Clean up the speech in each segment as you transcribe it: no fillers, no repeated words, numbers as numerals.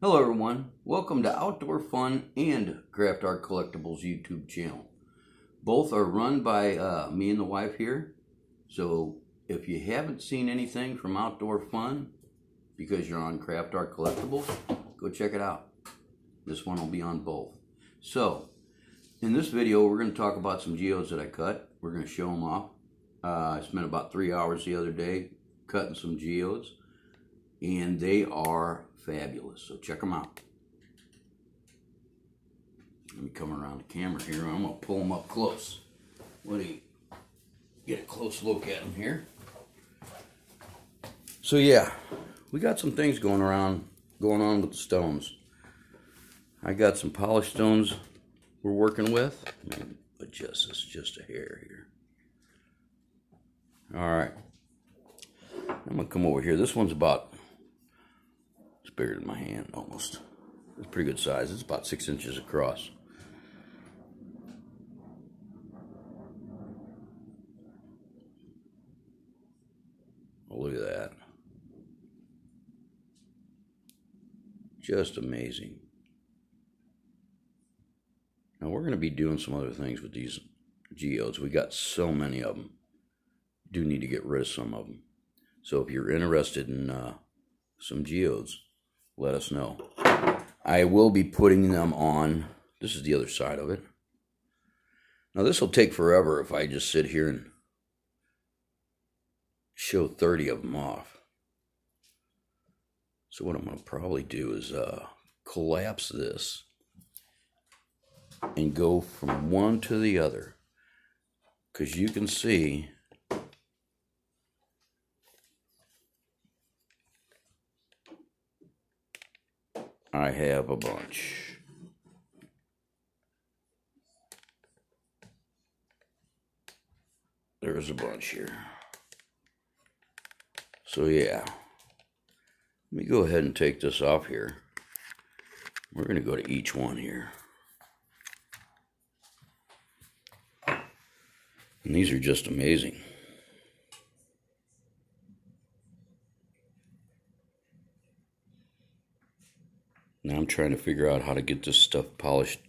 Hello everyone, welcome to Outdoor Fun and Craft Art Collectibles YouTube channel. Both are run by me and the wife here. So if you haven't seen anything from Outdoor Fun because you're on Craft Art Collectibles, go check it out. This one will be on both. So in this video we're going to talk about some geodes that I cut. We're going to show them off. I spent about 3 hours the other day cutting some geodes and they are fabulous, so check them out. Let me come around the camera here. I'm going to pull them up close. What do you get a close look at them here? So yeah, we got some things going on with the stones. I got some polished stones we're working with. Let me adjust this just a hair here. Alright, I'm going to come over here. This one's about, it's bigger than my hand almost. It's a pretty good size. It's about 6 inches across. Oh, look at that. Just amazing. Now we're going to be doing some other things with these geodes. We got so many of them. Do need to get rid of some of them. So if you're interested in some geodes, let us know. I will be putting them on. This is the other side of it. Now this will take forever if I just sit here and show 30 of them off. So what I'm going to probably do is collapse this and go from one to the other, because you can see I have a bunch. There's a bunch here. So yeah, let me go ahead and take this off here. We're going to go to each one here. And these are just amazing. Now I'm trying to figure out how to get this stuff polished.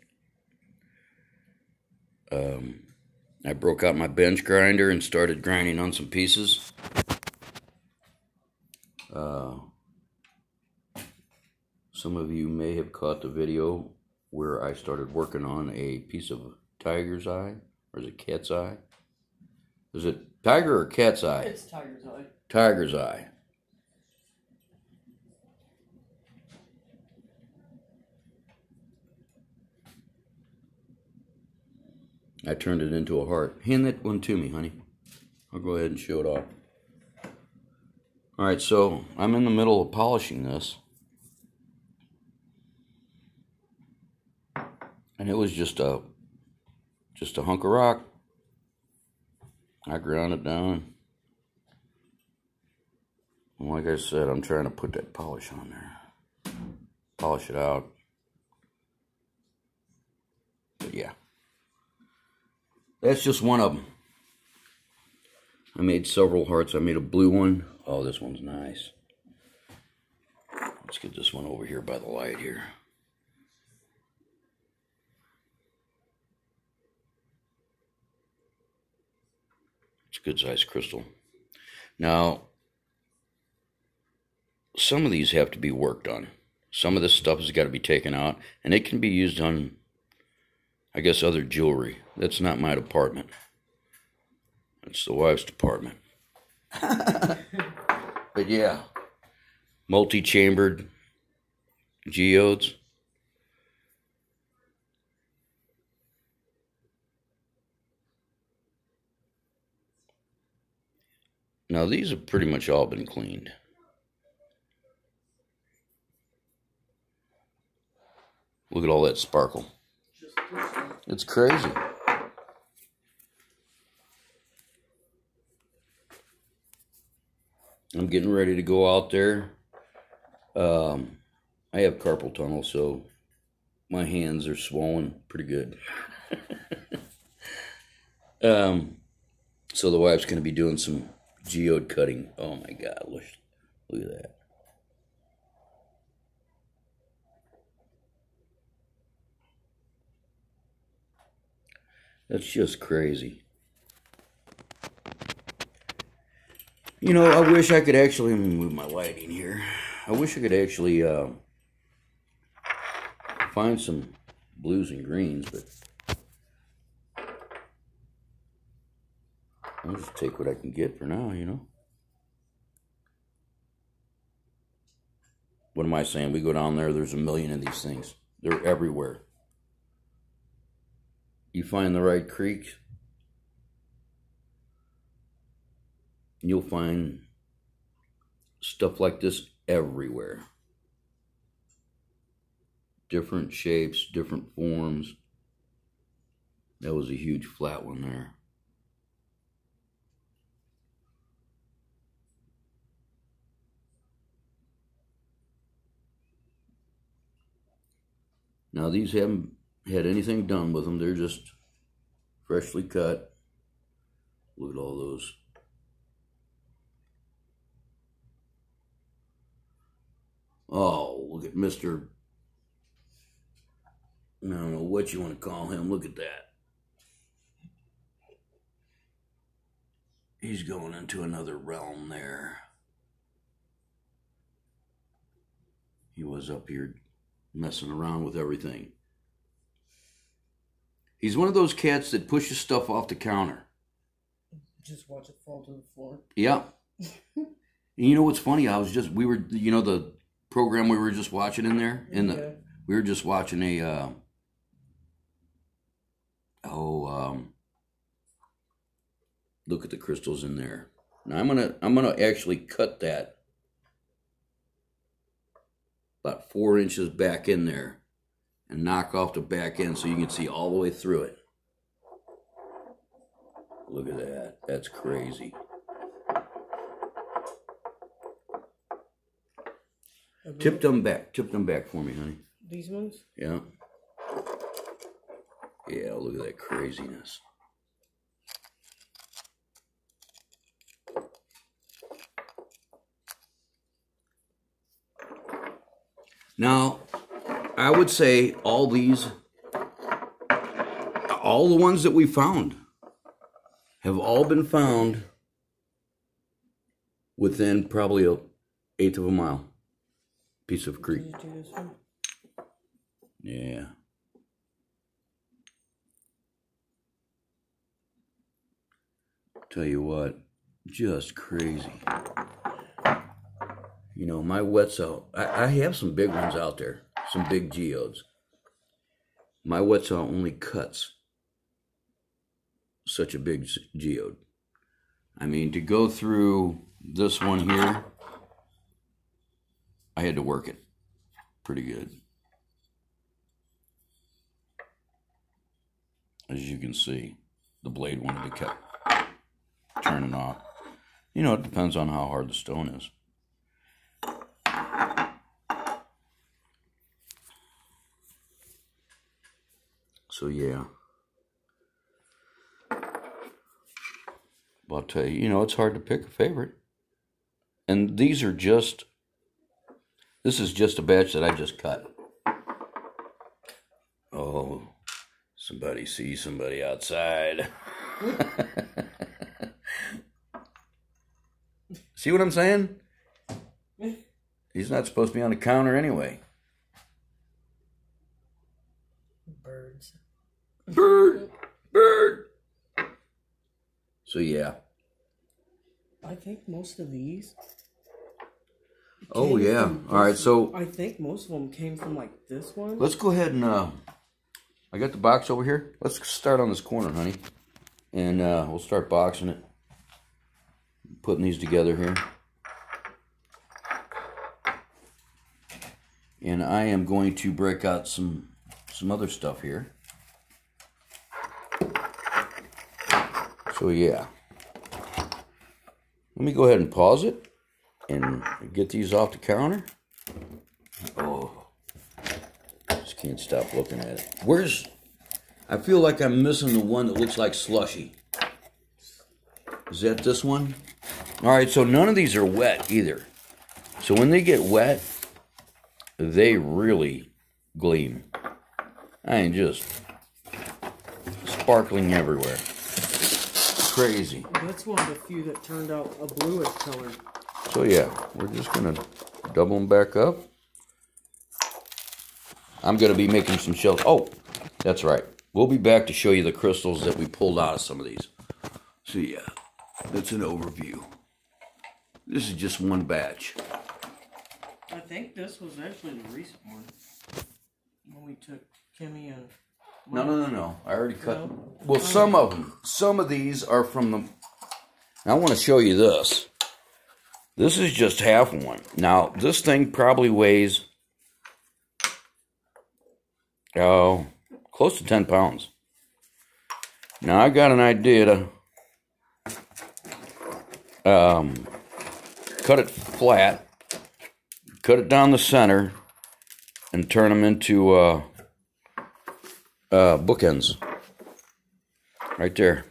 I broke out my bench grinder and started grinding on some pieces. Some of you may have caught the video where I started working on a piece of tiger's eye, or is it cat's eye? Is it tiger or cat's eye? It's tiger's eye. Tiger's eye. I turned it into a heart. Hand that one to me, honey. I'll go ahead and show it off. Alright, so I'm in the middle of polishing this. And it was just a hunk of rock. I ground it down. And like I said, I'm trying to put that polish on there. Polish it out. But yeah. That's just one of them. I made several hearts. I made a blue one. Oh, this one's nice. Let's get this one over here by the light here. It's a good sized crystal. Now, some of these have to be worked on. Some of this stuff has got to be taken out, and it can be used on, I guess, other jewelry. That's not my department. That's the wife's department. But yeah, multi-chambered geodes. Now these have pretty much all been cleaned. Look at all that sparkle. It's crazy. I'm getting ready to go out there. I have carpal tunnel, so my hands are swollen pretty good. So the wife's going to be doing some geode cutting. Oh my God, look at that. That's just crazy. You know, I wish I could actually, let me move my lighting here. I wish I could actually find some blues and greens, but I'll just take what I can get for now, you know. What am I saying? We go down there, there's a million of these things. They're everywhere. You find the right creek, you'll find stuff like this everywhere. Different shapes, different forms. That was a huge flat one there. Now these haven't had anything done with them. They're just freshly cut. Look at all those. Oh, look at Mr. I don't know what you want to call him. Look at that. He's going into another realm there. He was up here messing around with everything. He's one of those cats that pushes stuff off the counter. Just watch it fall to the floor. Yeah. And you know what's funny? We were, you know, the program we were just watching in there? We were just watching a, look at the crystals in there. Now I'm gonna actually cut that about 4 inches back in there and knock off the back end so you can see all the way through it. Look at that. That's crazy. Tip them back for me, honey. These ones? Yeah. Yeah, look at that craziness. Now, I would say all the ones that we found have all been found within probably an 1/8 of a mile. Piece of creek. Did you do this one? Yeah. Tell you what, just crazy. You know, my wet's out. I have some big ones out there, some big geodes. My wet's out only cuts such a big geode. I mean, to go through this one here, I had to work it pretty good. As you can see, the blade wanted to keep turning off. You know, it depends on how hard the stone is. So yeah. But I'll tell you, you know, it's hard to pick a favorite. And these are just, this is just a batch that I just cut. Oh, somebody sees somebody outside. See what I'm saying? He's not supposed to be on the counter anyway. Birds. Bird! Bird! So yeah. I think most of these. Oh yeah. All right, so I think most of them came from like this one. let's go ahead and I got the box over here. Let's start on this corner, honey. And we'll start boxing it. Putting these together here. And I am going to break out some other stuff here. So yeah. Let me go ahead and pause it and get these off the counter. Oh, just can't stop looking at it. I feel like I'm missing the one that looks like slushy. Is that this one? All right, so none of these are wet either. So when they get wet, they really gleam. I mean, just sparkling everywhere. Crazy. That's one of the few that turned out a bluish color. So yeah, we're just gonna double them back up. I'm gonna be making some shells. Oh, that's right. We'll be back to show you the crystals that we pulled out of some of these. So yeah, that's an overview. This is just one batch. I think this was actually the recent one. When we took Kimmy and... No. I already cut. No? Well, some of them. Some of these are from the... I want to show you this. This is just half one. Now, this thing probably weighs... oh, close to 10 pounds. Now, I got an idea to cut it flat, cut it down the center, and turn them into bookends. Right there.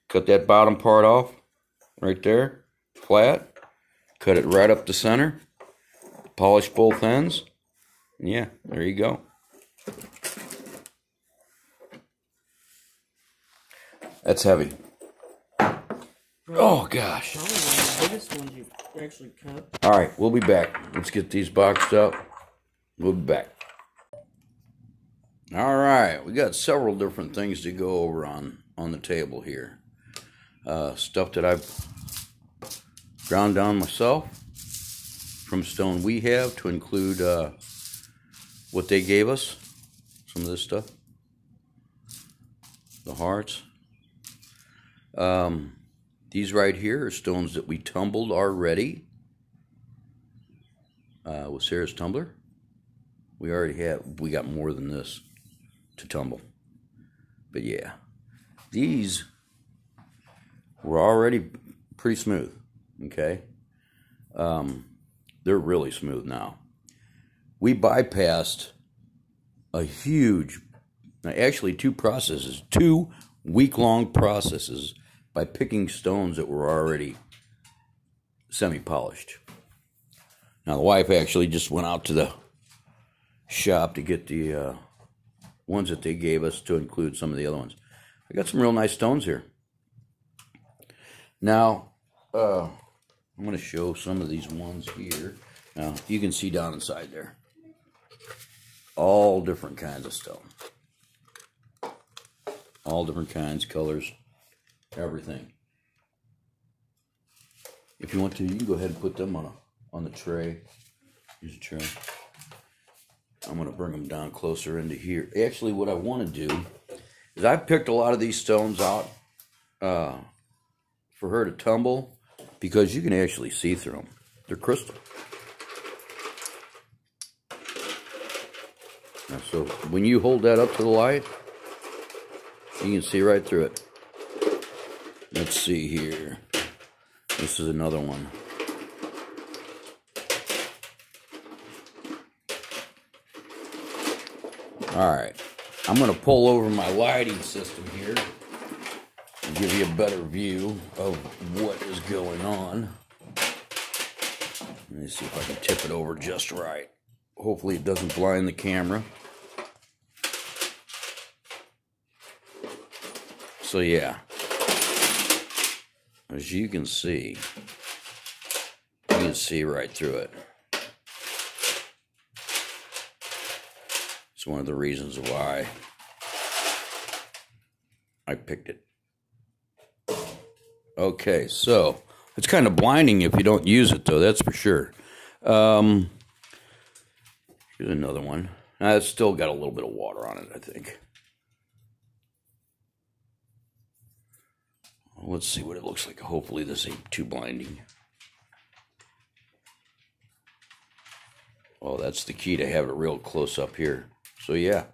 Cut that bottom part off, right there, flat. Cut it right up the center. Polish both ends. Yeah, there you go. That's heavy. Oh, gosh. Probably one of the biggest ones you've actually cut. All right, we'll be back. Let's get these boxed up. We'll be back. All right, we got several different things to go over on the table here. Stuff that I've ground down myself from stone we have, to include what they gave us. Some of this stuff. The hearts. These right here are stones that we tumbled already with Sarah's tumbler. We got more than this to tumble. But yeah, these were already pretty smooth, okay? They're really smooth now. We bypassed a huge, actually two processes, 2 week-long processes, by picking stones that were already semi-polished. Now, the wife actually just went out to the shop to get the ones that they gave us, to include some of the other ones. I got some real nice stones here. Now, I'm going to show some of these ones here. Now, you can see down inside there. All different kinds of stone. All different kinds, colors, everything. If you want to, you can go ahead and put them on the tray. Here's a tray. I'm going to bring them down closer into here. Actually, what I want to do is I picked a lot of these stones out for her to tumble, because you can actually see through them. They're crystal. Now, so when you hold that up to the light, you can see right through it. Let's see here. This is another one. Alright, I'm going to pull over my lighting system here and give you a better view of what is going on. Let me see if I can tip it over just right. Hopefully it doesn't blind the camera. So yeah, as you can see right through it. It's one of the reasons why I picked it. Okay, so it's kind of blinding if you don't use it, though, that's for sure. Here's another one. Now, it's still got a little bit of water on it, I think. Let's see what it looks like. Hopefully this ain't too blinding. Oh, that's the key, to have it real close up here. So yeah,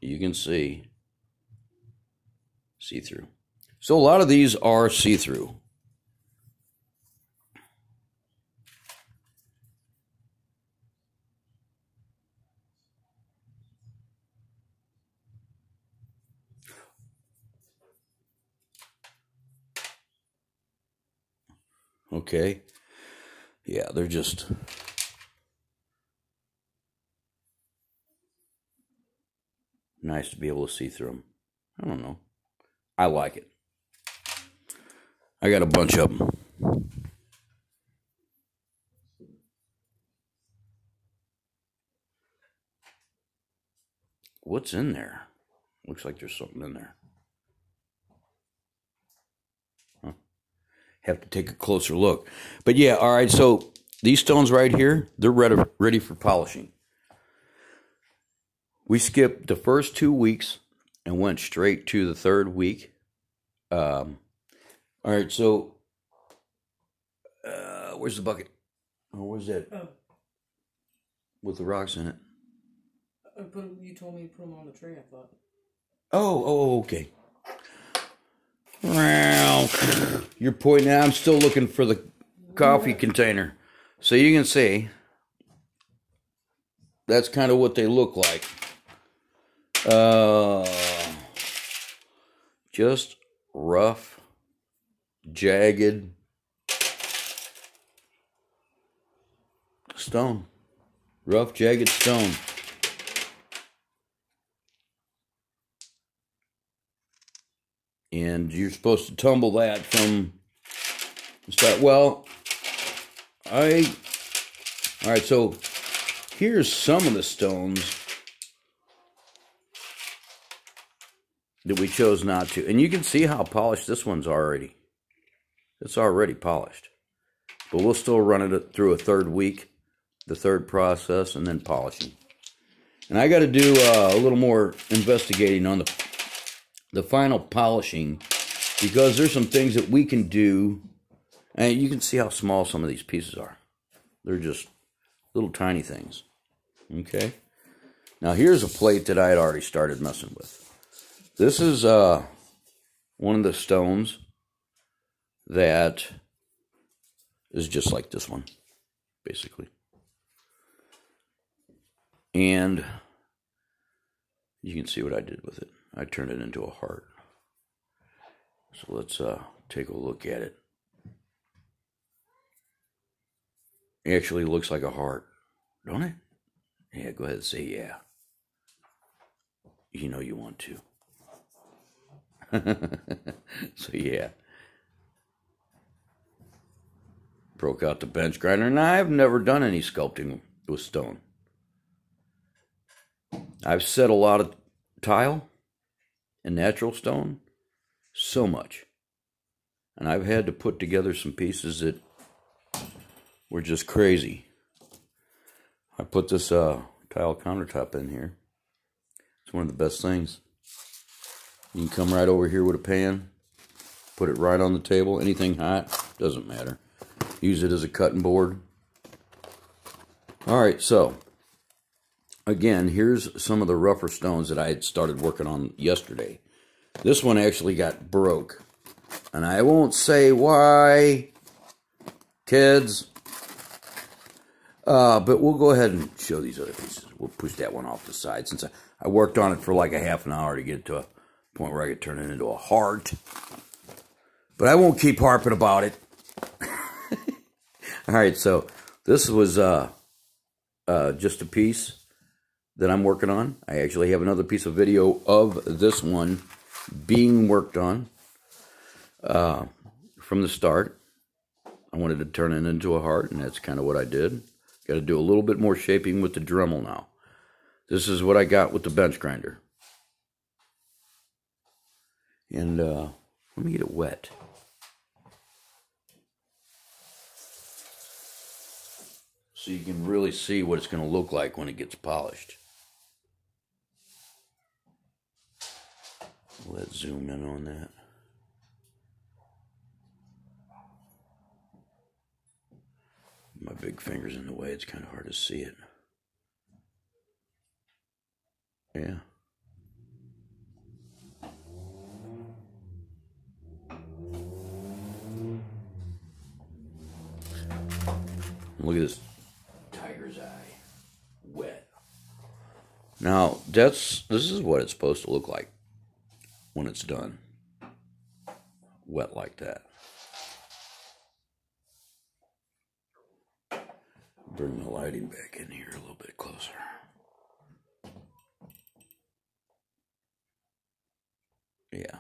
you can see through. So a lot of these are see-through. Okay. Yeah, they're just... nice to be able to see through them. I don't know. I like it. I got a bunch of them. What's in there? Looks like there's something in there. Huh. Have to take a closer look. But yeah, all right, so these stones right here, they're ready for polishing. We skipped the first 2 weeks and went straight to the third week. All right, so where's the bucket? Oh, where's that? With the rocks in it. You told me to put them on the tray, I thought. Oh, okay. Well, you're pointing out. I'm still looking for the coffee container. So you can see that's kind of what they look like. Just rough, jagged stone. Rough, jagged stone. And you're supposed to tumble that from the start. Well, all right, so here's some of the stones that we chose not to. And you can see how polished this one's already. It's already polished. But we'll still run it through a third week, the third process, and then polishing. And I got to do a little more investigating on the final polishing, because there's some things that we can do. And you can see how small some of these pieces are. They're just little tiny things. Okay? Now here's a plate that I had already started messing with. This is one of the stones that is just like this one, basically. And you can see what I did with it. I turned it into a heart. So let's take a look at it. It actually looks like a heart, don't it? Yeah, go ahead and say yeah. You know you want to. So yeah. Broke out the bench grinder. Now, I've never done any sculpting with stone. I've set a lot of tile and natural stone, so much. And I've had to put together some pieces that were just crazy. I put this tile countertop in here. It's one of the best things. You can come right over here with a pan, put it right on the table. Anything hot, doesn't matter. Use it as a cutting board. All right, so again, here's some of the rougher stones that I had started working on yesterday. This one actually got broke. And I won't say why, kids. But we'll go ahead and show these other pieces. We'll push that one off the side, since I worked on it for like a half an hour to get it to a point where I could turn it into a heart. But I won't keep harping about it. All right, so this was just a piece that I'm working on. I actually have another piece of video of this one being worked on from the start. I wanted to turn it into a heart, and that's kind of what I did. Got to do a little bit more shaping with the Dremel now. This is what I got with the bench grinder. And let me get it wet. So you can really see what it's going to look like when it gets polished. Let's zoom in on that. My big finger's in the way, it's kind of hard to see it. Yeah. Look at this tiger's eye. Wet. Now, this is what it's supposed to look like when it's done. Wet like that. Bring the lighting back in here a little bit closer. Yeah.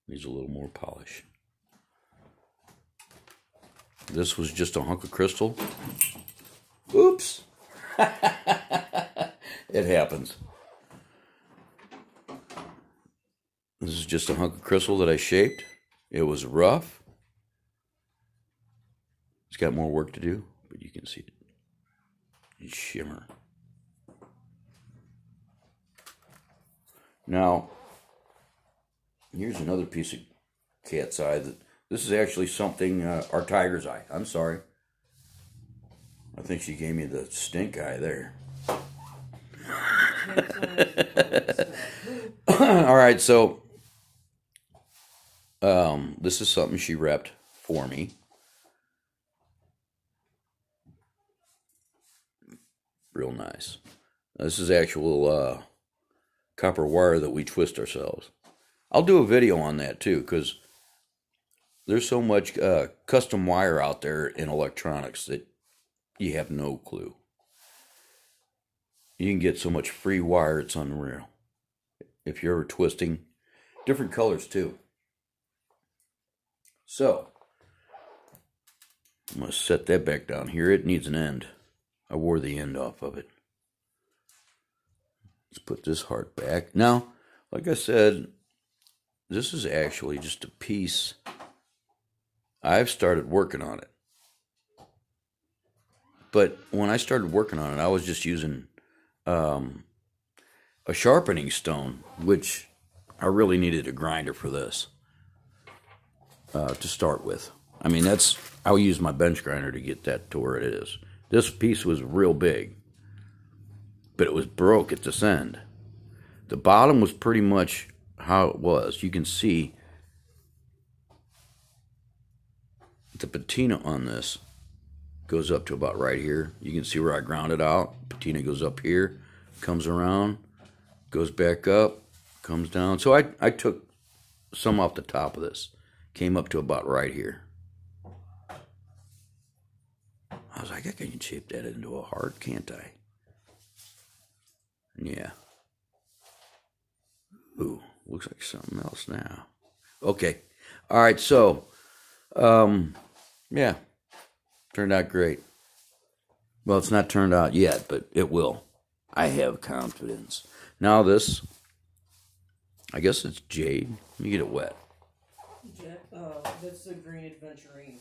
Needs a little more polish. This was just a hunk of crystal. Oops. It happens. This is just a hunk of crystal that I shaped. It was rough. It's got more work to do, but you can see it. You shimmer. Now, here's another piece of cat's eye. This is actually something, our tiger's eye. I'm sorry. I think she gave me the stink eye there. All right, so this is something she repped for me. Real nice. This is actual copper wire that we twist ourselves. I'll do a video on that too, because there's so much custom wire out there in electronics that you have no clue. You can get so much free wire, it's unreal. If you're ever twisting, different colors too. So, I'm going to set that back down here. It needs an end. I wore the end off of it. Let's put this heart back. Now, like I said, this is actually just a piece. I've started working on it. But when I started working on it, I was just using a sharpening stone, which I really needed a grinder for this to start with. I mean, I'll use my bench grinder to get that to where it is. This piece was real big, but it was broke at this end. The bottom was pretty much how it was. You can see the patina on this goes up to about right here. You can see where I ground it out. Patina goes up here, comes around, goes back up, comes down. So I took some off the top of this. Came up to about right here. I was like, I can shape that into a heart, can't I? Yeah. Ooh, looks like something else now. Okay. All right, so, yeah. Turned out great. Well, it's not turned out yet, but it will. I have confidence. Now this, I guess it's jade. Let me get it wet. That's the green adventurine.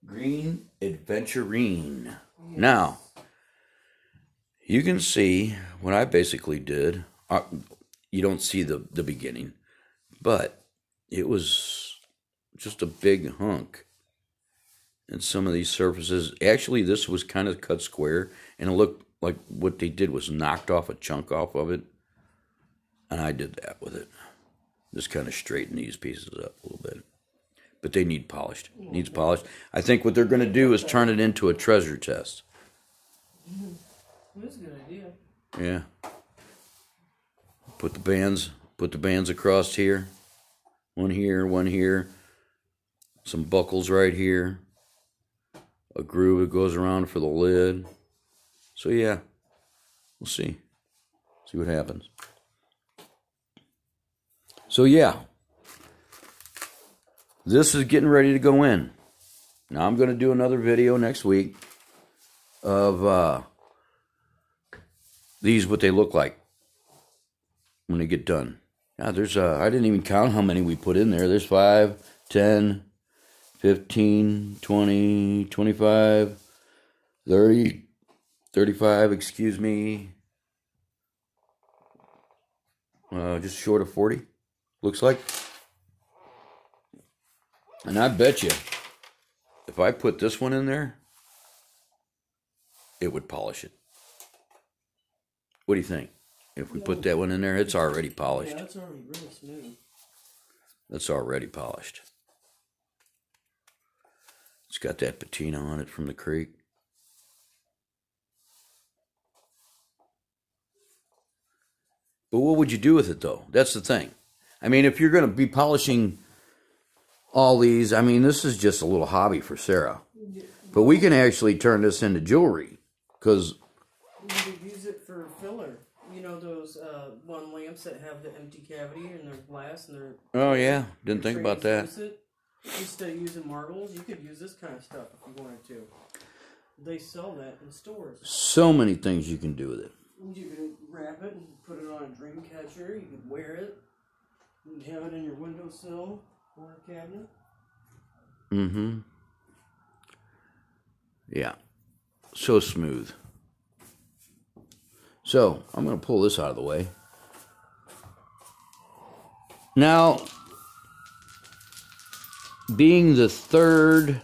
Green adventurine. Yes. Now, you can see what I basically did. You don't see the beginning, but it was just a big hunk. And some of these surfaces, actually this was kind of cut square, and it looked like what they did was knocked off a chunk off of it. And I did that with it. Just kind of straighten these pieces up a little bit. But they need polished. Needs polished. I think what they're going to do is turn it into a treasure chest. That's a good idea. Yeah. Put the bands across here. One here. Some buckles right here. A groove that goes around for the lid. So yeah, we'll see. See what happens. So yeah. This is getting ready to go in. Now I'm going to do another video next week of these, what they look like when they get done. Now there's I didn't even count how many we put in there. There's 5, 10, 15, 20, 25, 30, 35, excuse me. Just short of 40, looks like. And I bet you, if I put this one in there, it would polish it. What do you think? If we put that one in there, it's already polished. Yeah, it's already really smooth. That's already polished. It's got that patina on it from the creek. But what would you do with it, though? That's the thing. I mean, if you're going to be polishing all these, I mean, this is just a little hobby for Sarah. But we can actually turn this into jewelry. Because you could use it for filler. You know, those lamps that have the empty cavity and they're glass and they're... Oh, yeah. Didn't think about that. Instead of using marbles, you could use this kind of stuff if you wanted to. They sell that in stores. So many things you can do with it. You can wrap it and put it on a dream catcher. You can wear it. You can have it in your windowsill or a cabinet. Mm-hmm. Yeah. So smooth. So, I'm going to pull this out of the way. Now, being the third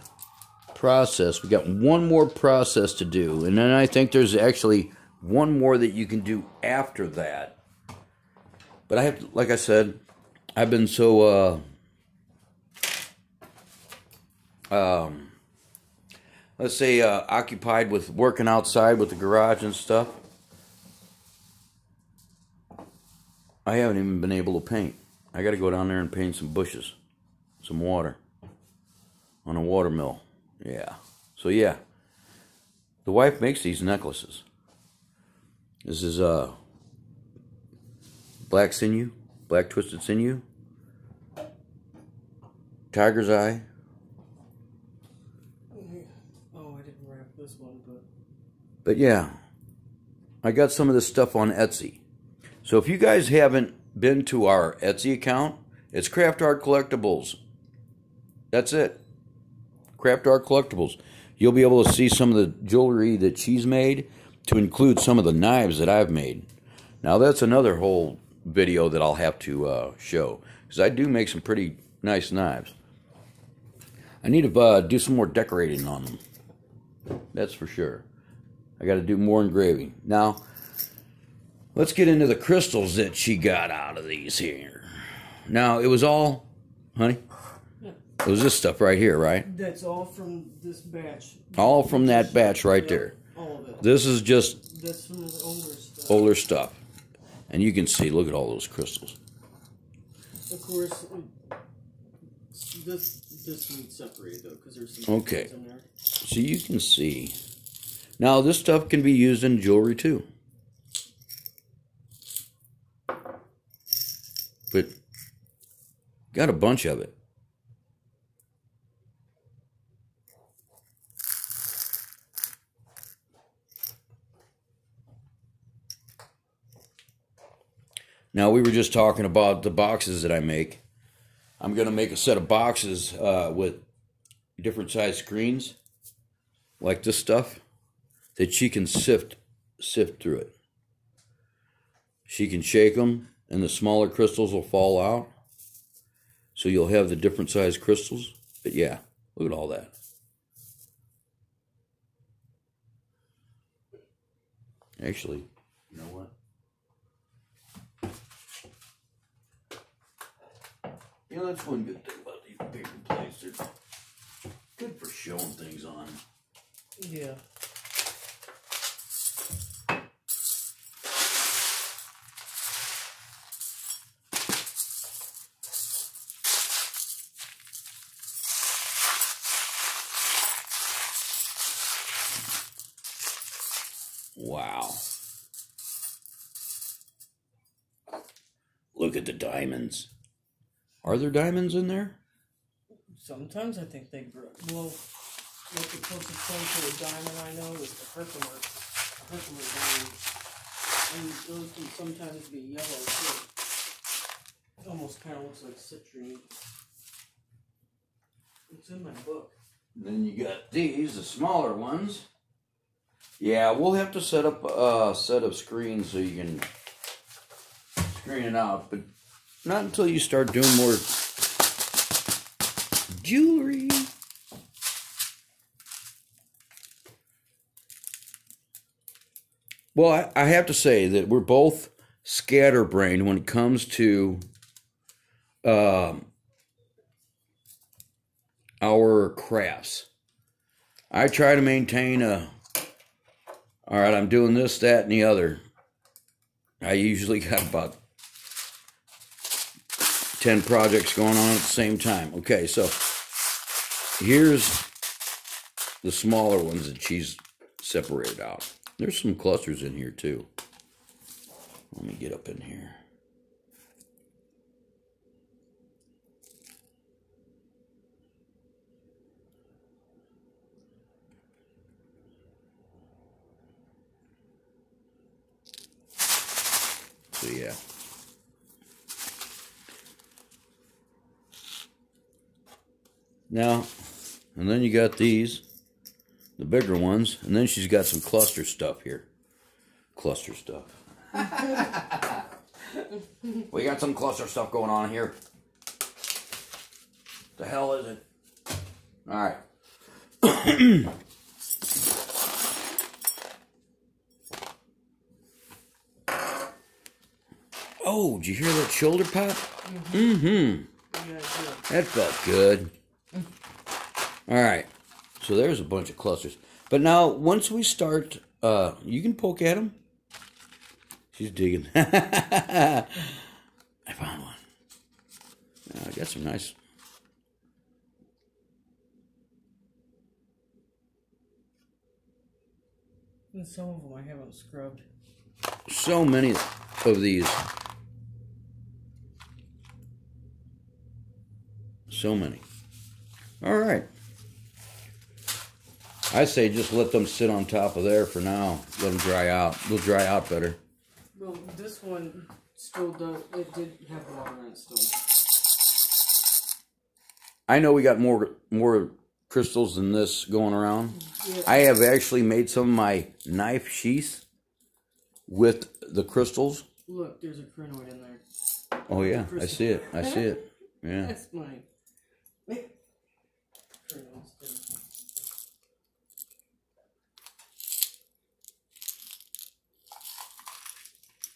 process, we got one more process to do, and then I think there's actually one more that you can do after that. But I have to, like I said, I've been so let's say occupied with working outside with the garage and stuff, I haven't even been able to paint. I got to go down there and paint some bushes, some water on a water mill. Yeah. So yeah, the wife makes these necklaces. This is black sinew, black twisted sinew, tiger's eye. Oh, I didn't wrap this one, but yeah, I got some of this stuff on Etsy. So if you guys haven't been to our Etsy account, it's Craft Art Collectibles. That's it. Craft Art Collectibles. You'll be able to see some of the jewelry that she's made, to include some of the knives that I've made. Now that's another whole video that I'll have to show, because I do make some pretty nice knives. I need to do some more decorating on them. That's for sure. I got to do more engraving. Now, let's get into the crystals that she got out of these here. Now, it was all, honey? yeah. It was this stuff right here, right? That's all from this batch. All from that batch right there. All of it. This is just That's from the older stuff. Older stuff. And you can see, look at all those crystals. Of course, this needs separated though, because there's some things in there. So you can see. Now this stuff can be used in jewelry too. But got a bunch of it. Now, we were just talking about the boxes that I make. I'm going to make a set of boxes with different size screens, like this stuff, that she can sift through it. She can shake them, and the smaller crystals will fall out. So you'll have the different size crystals. But yeah, look at all that. Actually, you know what? You know, that's one good thing about these paper plates. They're good for showing things on. Yeah. Wow. Look at the diamonds. Are there diamonds in there? Sometimes I think they grow. Well, like the closest thing to a diamond I know is the Herkimer diamond. And those can sometimes be yellow too. It almost kind of looks like citrine. It's in my book. And then you got these, the smaller ones. Yeah, we'll have to set up a set of screens so you can screen it out, but not until you start doing more jewelry. Well, I have to say that we're both scatterbrained when it comes to our crafts. I try to maintain all right, I'm doing this, that, and the other. I usually got about 10 projects going on at the same time. Okay, so here's the smaller ones that she's separated out. There's some clusters in here too. Let me get up in here. Now, and then you got these, the bigger ones, and then she's got some cluster stuff here. Cluster stuff. We got some cluster stuff going on here. The hell is it? All right. Oh, did you hear that shoulder pop? Mm-hmm. Yeah, That felt good. All right. So there's a bunch of clusters. But now, once we start, you can poke at them. She's digging. I found one. I got some nice. And some of them I haven't scrubbed. So many of these. So many. All right. I say just let them sit on top of there for now. Let them dry out. They'll dry out better. Well, this one still does. It did have water in it still. I know we got more crystals than this going around. Yeah. I have actually made some of my knife sheaths with the crystals. Look, there's a crinoid in there. Oh yeah, I see it. I see it. Yeah. That's mine.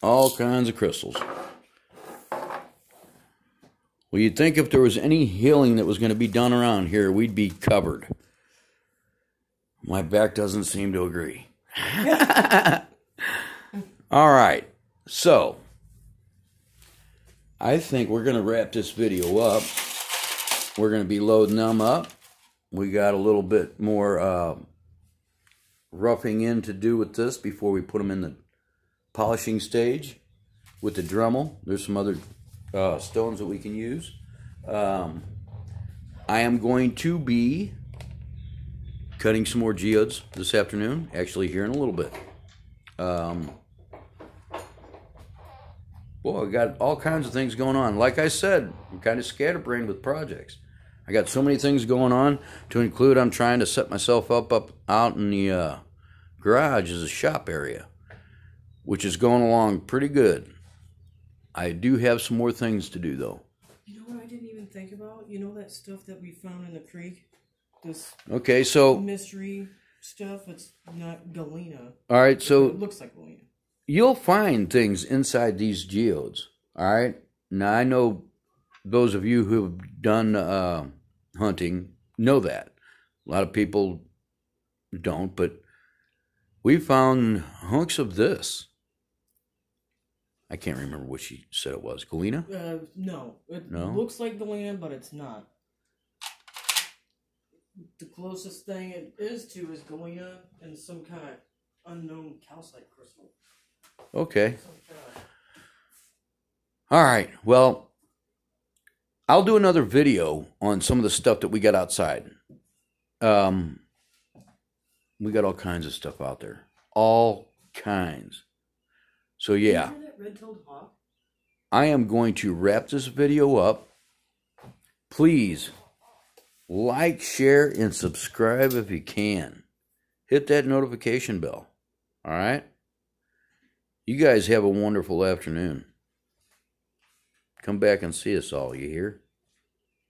All kinds of crystals. Well, you'd think if there was any healing that was going to be done around here, we'd be covered. My back doesn't seem to agree. All right. So, I think we're going to wrap this video up. We're going to be loading them up. We got a little bit more roughing in to do with this before we put them in the polishing stage with the Dremel. There's some other stones that we can use. I am going to be cutting some more geodes this afternoon, actually here in a little bit. Boy, I got all kinds of things going on. Like I said, I'm kind of scatterbrained with projects. I got so many things going on, to include I'm trying to set myself up out in the garage as a shop area, which is going along pretty good. I do have some more things to do, though. You know what I didn't even think about? You know that stuff that we found in the creek? This Okay, so mystery stuff? It's not galena. all right, so It looks like galena. you'll find things inside these geodes. All right. Now I know those of you who have done hunting know that. A lot of people don't, but we found hunks of this. I can't remember what she said it was. Galena? No. It No? looks like galena, but it's not. The closest thing it is to is galena and some kind of unknown calcite crystal. Okay. All right. Well, I'll do another video on some of the stuff that we got outside. We got all kinds of stuff out there. All kinds. So, yeah. Did you hear that red-tailed hawk? I am going to wrap this video up. Please like, share, and subscribe if you can. Hit that notification bell. All right? You guys have a wonderful afternoon. Come back and see us all, you hear?